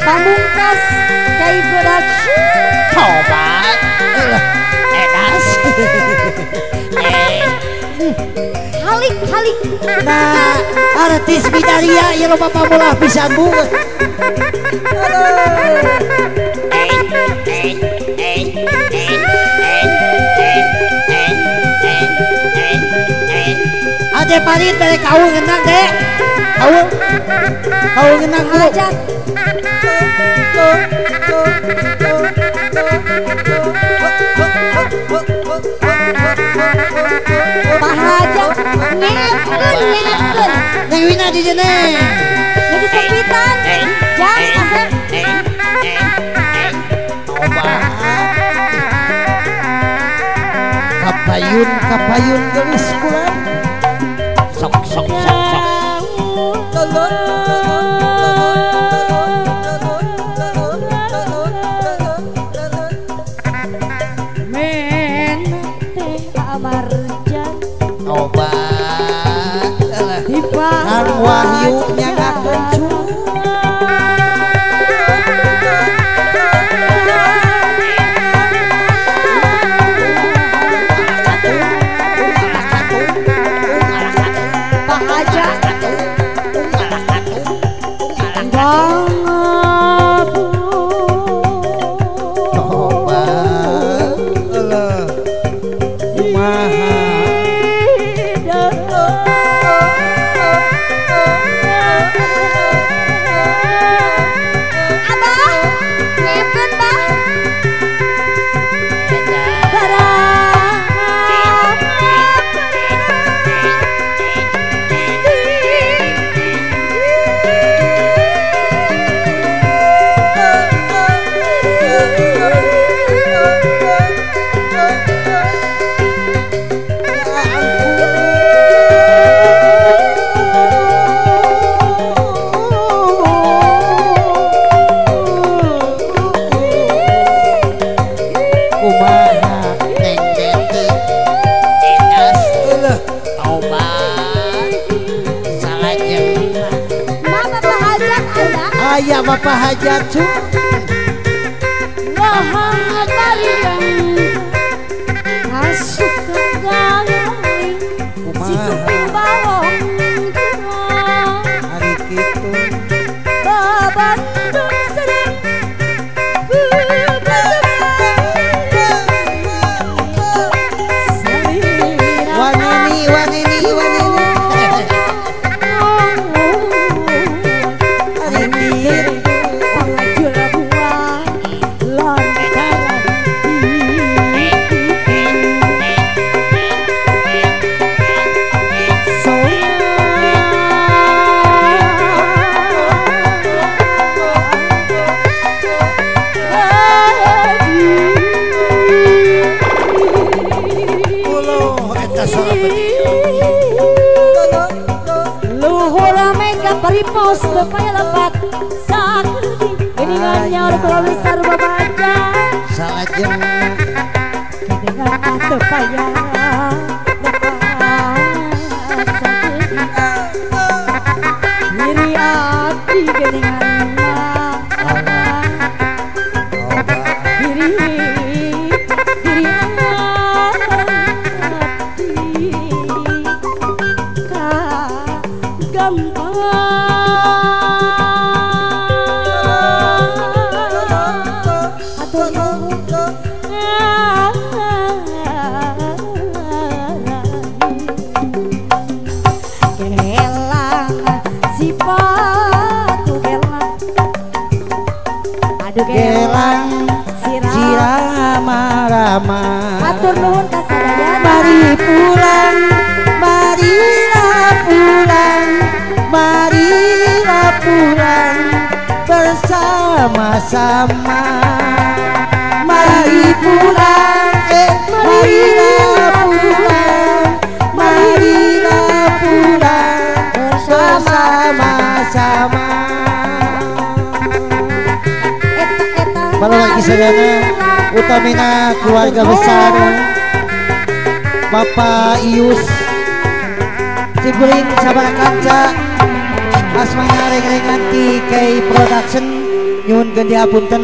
Pamungkas Kai Production. Tobat. Edas. Halik. Nah, artis Bidaria ya lo bapak mula pisan bunga. Ade parit dari kau ngenang dek. Kau ngenang bu. Hajat. Pak Hajat ngepkeun. Neng Wina di jene. Lagi sepitan. Jang asep. Kapayun geus kulan. Sok. Men teh amarjan. Obat. Tiba. Kang Wahyu nyanggakeun cu. Ayah bapak hajat cu. Wahang tarian masuk ke dalam si kuping bawang hari gitu babandung sering wanini Paripos supaya lepat sakit geningannya udah besar babaja salah jeng geningan supaya lepat sakit diri hati geningan diri hati gampang. Gelang sirama-rama atur nuhun kasadayana marilah pulang bersama-sama marilah pulang bersama-sama. Kalau lagi sedana utamina keluarga besar Bapak Ius Cibuling sabar kanca asmana reng-rengan ti K Production nyun gendi hapunten